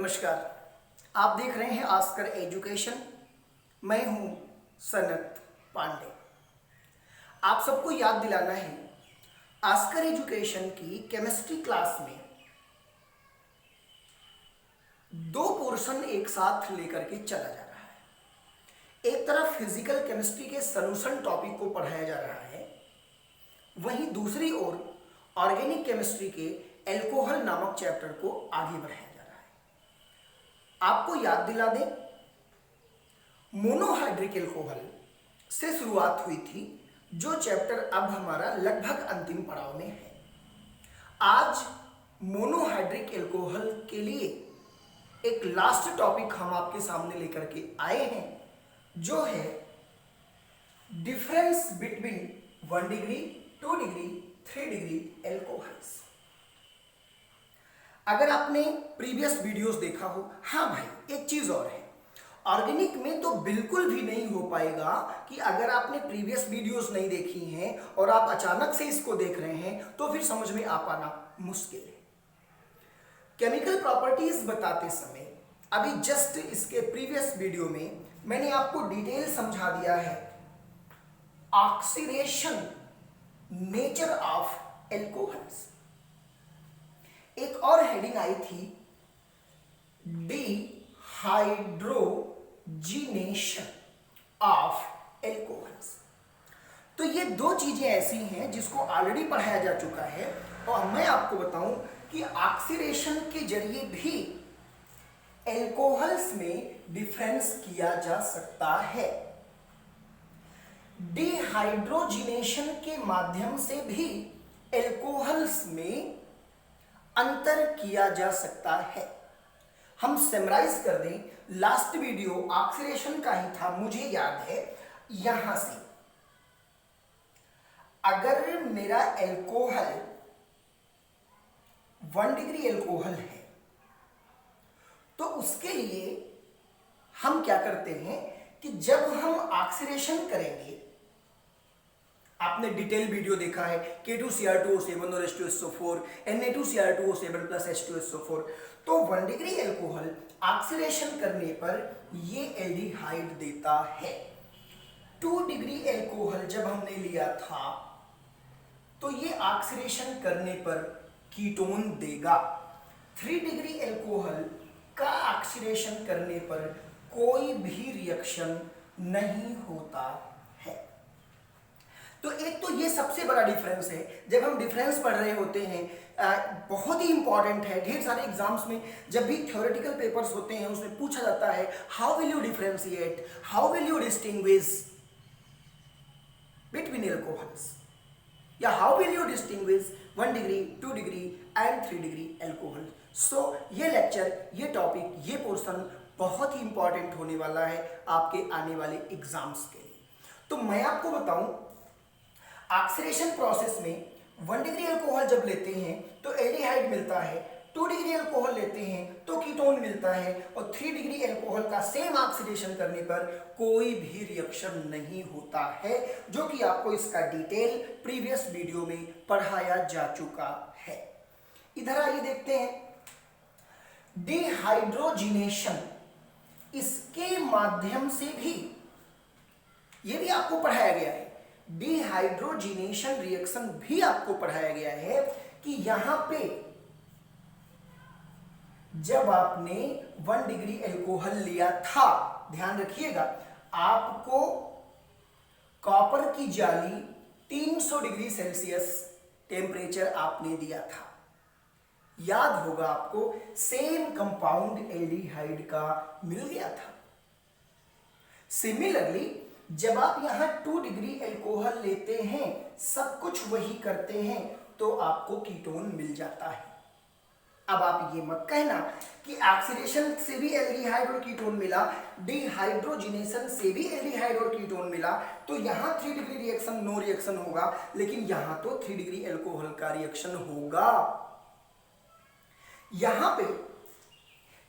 नमस्कार, आप देख रहे हैं आस्कर एजुकेशन। मैं हूं सनत पांडे। आप सबको याद दिलाना है, आस्कर एजुकेशन की केमिस्ट्री क्लास में दो पोर्शन एक साथ लेकर के चला जा रहा है। एक तरफ फिजिकल केमिस्ट्री के सॉल्यूशन टॉपिक को पढ़ाया जा रहा है, वहीं दूसरी ओर ऑर्गेनिक केमिस्ट्री के एल्कोहल नामक चैप्टर को आगे बढ़ाया जा रहा है। आपको याद दिला दें, मोनोहाइड्रिक एल्कोहल से शुरुआत हुई थी, जो चैप्टर अब हमारा लगभग अंतिम पड़ाव में है। आज मोनोहाइड्रिक एल्कोहल के लिए एक लास्ट टॉपिक हम आपके सामने लेकर के आए हैं, जो है difference between 1 degree, 2 degree, 3 degree alcohols. अगर आपने प्रीवियस वीडियोस देखा हो, हाँ भाई एक चीज और है, ऑर्गेनिक में तो बिल्कुल भी नहीं हो पाएगा कि अगर आपने प्रीवियस वीडियोस नहीं देखी हैं और आप अचानक से इसको देख रहे हैं तो फिर समझ में आ पाना मुश्किल है। केमिकल प्रॉपर्टीज बताते समय अभी जस्ट इसके प्रीवियस वीडियो में मैंने आपको डिटेल समझा दिया है ऑक्सीडेशन नेचर ऑफ एल्कोहल्स। एक और हेडिंग आई थी डिहाइड्रोजिनेशन ऑफ एल्कोहल्स। तो ये दो चीजें ऐसी हैं जिसको ऑलरेडी पढ़ाया जा चुका है, और मैं आपको बताऊं कि ऑक्सीडेशन के जरिए भी एल्कोहल्स में डिफरेंस किया जा सकता है। डिहाइड्रोजिनेशन के माध्यम से भी एल्कोहल्स में अंतर किया जा सकता है। हम समराइज कर दें, लास्ट वीडियो ऑक्सीडेशन का ही था, मुझे याद है। यहां से अगर मेरा एल्कोहल 1 डिग्री एल्कोहल है तो उसके लिए हम क्या करते हैं कि जब हम ऑक्सीडेशन करेंगे, आपने डिटेल वीडियो देखा है K2Cr2O7 और H2SO4, Na2Cr2O7 प्लस H2SO4। तो 1 डिग्री एल्कोहल ऑक्सीडेशन करने पर ये एल्डिहाइड देता है। 2 डिग्री एल्कोहल जब हमने लिया था तो ये ऑक्सीडेशन करने पर कीटोन देगा। 3 डिग्री एल्कोहल का ऑक्सीडेशन करने पर कोई भी रिएक्शन नहीं होता है। तो एक तो ये सबसे बड़ा डिफरेंस है। जब हम डिफरेंस पढ़ रहे होते हैं, बहुत ही इंपॉर्टेंट है, ढेर सारे एग्जाम्स में जब भी थ्योरेटिकल पेपर्स होते हैं उसमें पूछा जाता है how will you differentiate, how will you distinguish between alcohols, या how will you distinguish 1 degree, 2 degree and 3 degree alcohol. So ये लेक्चर, ये टॉपिक, ये पोर्शन बहुत ही इंपॉर्टेंट होने वाला है आपके आने वाले एग्जाम्स के लिए। तो मैं आपको बताऊं, ऑक्सीडेशन प्रोसेस में 1 डिग्री अल्कोहल जब लेते हैं तो एल्डिहाइड मिलता है, 2 डिग्री अल्कोहल लेते हैं तो कीटोन मिलता है, और 3 डिग्री अल्कोहल का सेम ऑक्सीडेशन करने पर कोई भी रिएक्शन नहीं होता है, जो कि आपको इसका डिटेल प्रीवियस वीडियो में पढ़ाया जा चुका है। इधर आइए देखते हैं, डिहाइड्रोजिनेशन, इसके माध्यम से भी ये भी आपको पढ़ाया गया है। डिहाइड्रोजिनेशन रिएक्शन भी आपको पढ़ाया गया है कि यहां पे जब आपने 1 डिग्री एल्कोहल लिया था, ध्यान रखिएगा, आपको कॉपर की जाली 300 डिग्री सेल्सियस टेम्परेचर आपने दिया था। याद होगा आपको, सेम कंपाउंड एल्डिहाइड का मिल गया था। सिमिलरली जब आप यहां 2 डिग्री एल्कोहल लेते हैं, सब कुछ वही करते हैं, तो आपको कीटोन मिल जाता है। अब आप ये मत कहना कि ऑक्सीडेशन से भी एल्डिहाइड और कीटोन मिला, डिहाइड्रोजिनेशन से भी एल्डिहाइड और कीटोन मिला, तो यहां 3 डिग्री रिएक्शन नो रिएक्शन होगा, लेकिन यहां तो 3 डिग्री एल्कोहल का रिएक्शन होगा। यहां पे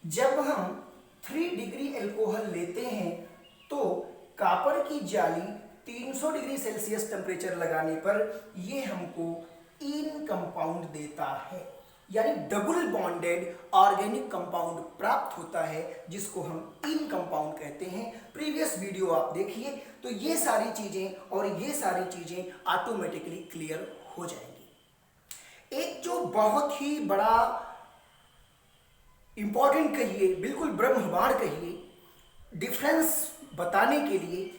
जब हम 3 डिग्री एल्कोहल लेते हैं तो कॉपर की जाली 300 डिग्री सेल्सियस टेम्परेचर लगाने पर ये हमको इन कंपाउंड देता है। यानी डबल बॉन्डेड ऑर्गेनिक कंपाउंड प्राप्त होता है, जिसको हम इन कंपाउंड कहते हैं। प्रीवियस वीडियो आप देखिए तो ये सारी चीजें और ये सारी चीजें ऑटोमेटिकली क्लियर हो जाएंगी। एक जो बहुत ही बड़ा इंपॉर्टेंट कहिए, बिल्कुल ब्रह्मबाण कहिए, डिफरेंस बताने के लिए,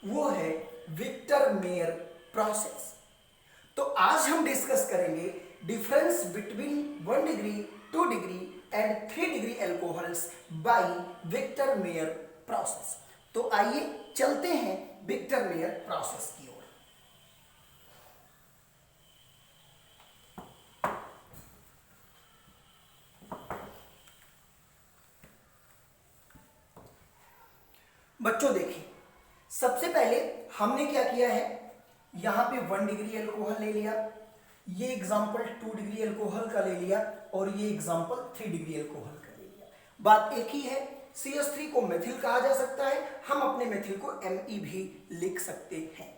वो है विक्टर मेयर प्रोसेस। तो आज हम डिस्कस करेंगे difference between 1 degree, 2 degree and 3 degree alcohols by Victor Meyer process. तो आइए चलते हैं विक्टर मेयर प्रोसेस की ओर। बच्चों देखिए, सबसे पहले हमने क्या किया है, यहां पे 1 डिग्री एल्कोहल ले लिया, ये एग्जांपल 2 डिग्री एल्कोहल का ले लिया और ये एग्जांपल 3 डिग्री एल्कोहल का ले लिया। बात एक ही है, CH3 को मेथिल कहा जा सकता है, हम अपने मेथिल को Me भी लिख सकते हैं।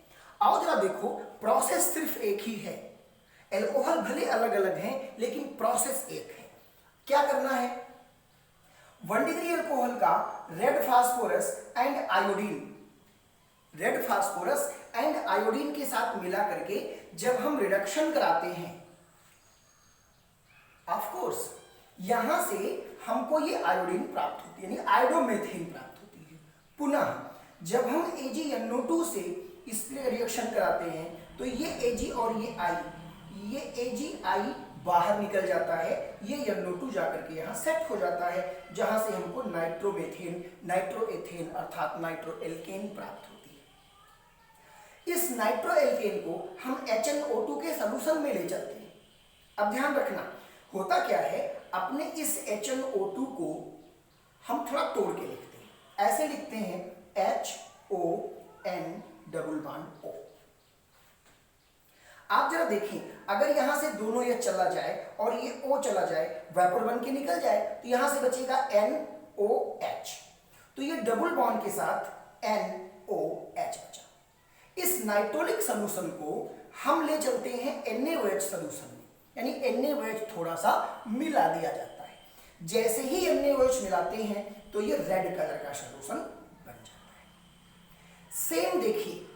आओ जरा देखो, प्रोसेस सिर्फ एक ही है, एल्कोहल भले अलग अलग हैं लेकिन प्रोसेस एक है। क्या करना है, 1 डिग्री एल्कोहल का red phosphorus and iodine, red phosphorus and iodine के साथ मिला करके जब हम रिडक्शन कराते हैं, ऑफ कोर्स यहां से हमको ये आयोडीन प्राप्त होती है, यानी आयोडोमेथिन प्राप्त होती है। पुनः जब हम AgNO2 से इस पे रिएक्शन कराते हैं तो ये Ag और ये I, ये AgI बाहर निकल जाता है, ये NO2 जाकर के यहाँ सेट हो जाता है, जहां से हमको नाइट्रोमेथेन, नाइट्रोएथेन अर्थात नाइट्रोएल्केन प्राप्त होती है। इस नाइट्रोएल्केन को हम HNO2 के सॉल्यूशन में ले चलते हैं। अब ध्यान रखना, होता क्या है, अपने इस HNO2 को हम थोड़ा तोड़ के लिखते हैं, ऐसे लिखते हैं HON डबल बॉन्ड O। आप जरा देखें, अगर यहां से दोनों ये चला जाए और ये O चला जाए, वेपर बन के निकल जाए, तो यहां से बचेगा NOH, तो ये डबल बॉन्ड के साथ NOH बचा। इस नाइट्रोलिक सॉल्यूशन को हम ले चलते हैं NaOH सॉल्यूशन में, यानी NaOH थोड़ा सा मिला दिया जाता है। जैसे ही NaOH मिलाते हैं तो ये रेड कलर का सॉल्यूशन बन जाता है। सेम देखिए,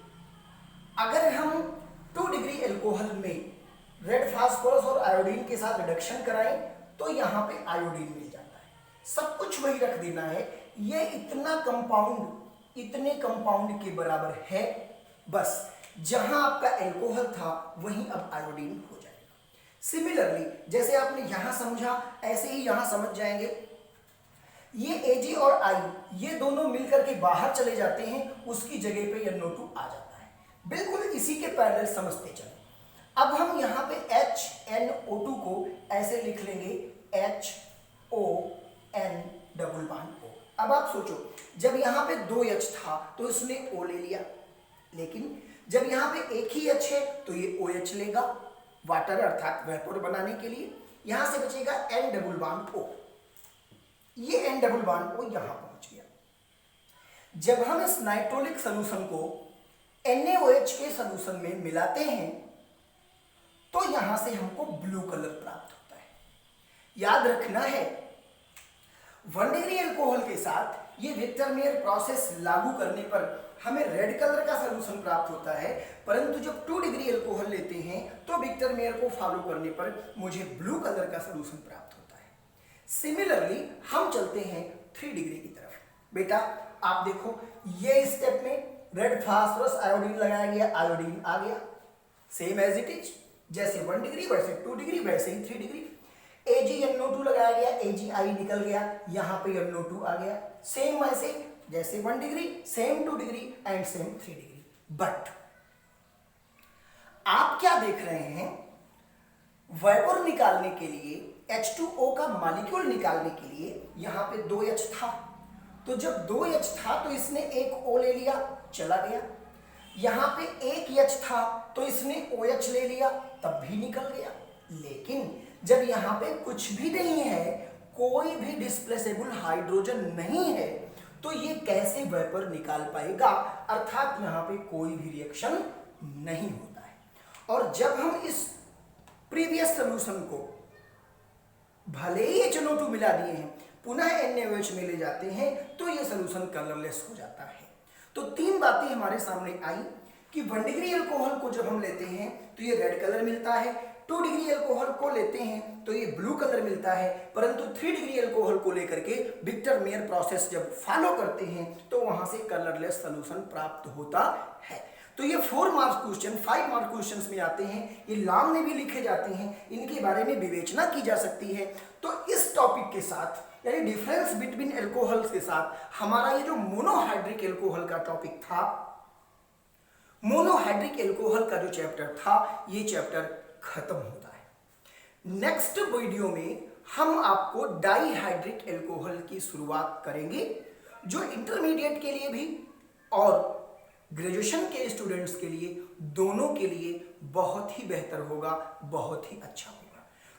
अगर हम 2 डिग्री एल्कोहल में रेड फास्फोरस और आयोडीन के साथ रिडक्शन कराएं तो यहां पे आयोडीन मिल जाता है। सब कुछ वही रख देना है, ये इतना कंपाउंड इतने कंपाउंड के बराबर है, बस जहां आपका एल्कोहल था वहीं अब आयोडीन हो जाएगा। सिमिलरली जैसे आपने यहां समझा, ऐसे ही यहां समझ जाएंगे। ये Ag और I ये दोनों मिलकर के बाहर चले जाते हैं, उसकी जगह पे NO2 आ जाता है। बिल्कुल इसी के पैरेलल समझते चले। अब हम यहां पे HNO2 को ऐसे लिख लेंगे HON डबल बॉन्ड O। अब आप सोचो, जब यहां पे 2H था तो इसने O ले लिया, लेकिन जब यहां पे एक ही H है तो ये OH लेगा, वाटर अर्थात वेपर बनाने के लिए। यहां से बचेगा N डबल बॉन्ड O, ये N डबल बॉन्ड O यहां पहुंच गया। जब हम इस नाइट्रोलिक सॉल्यूशन को NaOH के सॉल्यूशन में मिलाते हैं तो यहां से हमको ब्लू कलर प्राप्त होता है। याद रखना है, 1 डिग्री एल्कोहल के साथ ये विक्टर मेयर प्रोसेस लागू करने पर हमें रेड कलर का सॉल्यूशन प्राप्त होता है, परंतु जब 2 डिग्री एल्कोहल लेते हैं तो विक्टर मेयर को फॉलो करने पर मुझे ब्लू कलर का सॉल्यूशन प्राप्त होता है। सिमिलरली हम चलते हैं 3 डिग्री की तरफ। बेटा आप देखो, ये स्टेप में रेड फास्फोरस आयोडीन लगाया गया, आयोडीन आ गया, सेम एज इट इज, जैसे 1 डिग्री वैसे 2 डिग्री वैसे ही 3 डिग्री। AgNO2 लगाया गया, AgI निकल गया, यहां पे NO2 आ गया, सेम वैसे जैसे 1 degree, same 2 degree and same 3 degree. But आप क्या देख रहे हैं, वेपर निकालने के लिए, H2O का मॉलिक्यूल निकालने के लिए यहां पे 2H था, तो जब 2H था तो इसने एक O ले लिया, चला गया। यहां पे एक H था तो इसने OH ले लिया, तब भी निकल गया। लेकिन जब यहां पे कुछ भी नहीं है, कोई भी डिस्प्लेसेबल हाइड्रोजन नहीं है, तो ये कैसे वेपर निकाल पाएगा, अर्थात यहां पे कोई भी रिएक्शन नहीं होता है। और जब हम इस प्रीवियस सॉल्यूशन को भले ही HNO2 मिला दिए हैं, पुनः NaOH में ले जाते हैं तो ये सोल्यूशन कलरलेस हो जाता है। तो तीन बातें हमारे सामने आई कि 1 डिग्री अल्कोहल को जब हम लेते हैं तो ये रेड कलर मिलता है, 2 डिग्री अल्कोहल को लेते हैं तो ये ब्लू कलर मिलता है, परंतु 3 डिग्री अल्कोहल को लेकर के विक्टर मेयर प्रोसेस जब फॉलो करते हैं तो वहां से कलरलेस सोल्यूशन प्राप्त होता है। तो ये 4 मार्क्स क्वेश्चन 5 मार्क क्वेश्चंस में आते हैं, ये लॉन्ग में भी लिखे जाते हैं, इनके बारे में विवेचना की जा सकती है। तो इस टॉपिक के साथ यानी डिफरेंस बिटवीन एल्कोहल्स के साथ हमारा ये जो मोनोहाइड्रिक एल्कोहल का टॉपिक था, मोनोहाइड्रिक एल्कोहल का जो चैप्टर था, ये चैप्टर खत्म होता है। नेक्स्ट वीडियो में हम आपको डाईहाइड्रिक एल्कोहल की शुरुआत करेंगे, जो इंटरमीडिएट के लिए भी और ग्रेजुएशन के स्टूडेंट्स के लिए, दोनों के लिए बहुत ही बेहतर होगा, बहुत ही अच्छा होगा।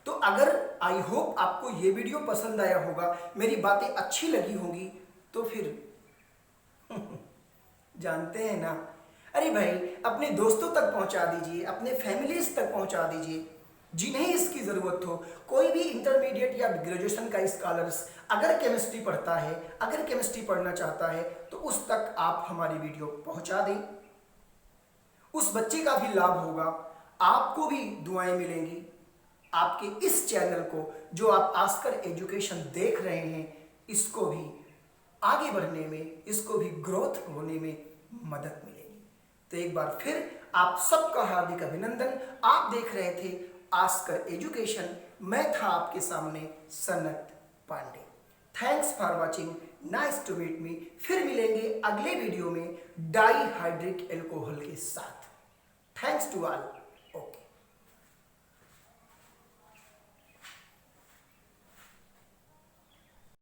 तो अगर आई होप आपको ये वीडियो पसंद आया होगा, मेरी बातें अच्छी लगी होंगी, तो फिर जानते हैं ना, अरे भाई अपने दोस्तों तक पहुंचा दीजिए, अपने फैमिलीज तक पहुंचा दीजिए जिन्हें इसकी जरूरत हो। कोई भी इंटरमीडिएट या ग्रेजुएशन का स्कॉलर्स अगर केमिस्ट्री पढ़ता है, अगर केमिस्ट्री पढ़ना चाहता है, तो उस तक आप हमारी वीडियो पहुंचा दें, उस बच्चे का भी लाभ होगा, आपको भी दुआएं मिलेंगी। आपके इस चैनल को जो आप आस्कर एजुकेशन देख रहे हैं, इसको भी आगे बढ़ने में, इसको भी ग्रोथ होने में मदद मिलेगी। तो एक बार फिर आप सबका हार्दिक अभिनंदन। आप देख रहे थे आस्कर एजुकेशन, मैं था आपके सामने Sanat Pandey. Thanks for watching, nice to meet me. फिर मिलेंगे अगले वीडियो में डाईहाइड्रिक एल्कोहल के साथ। Thanks to all.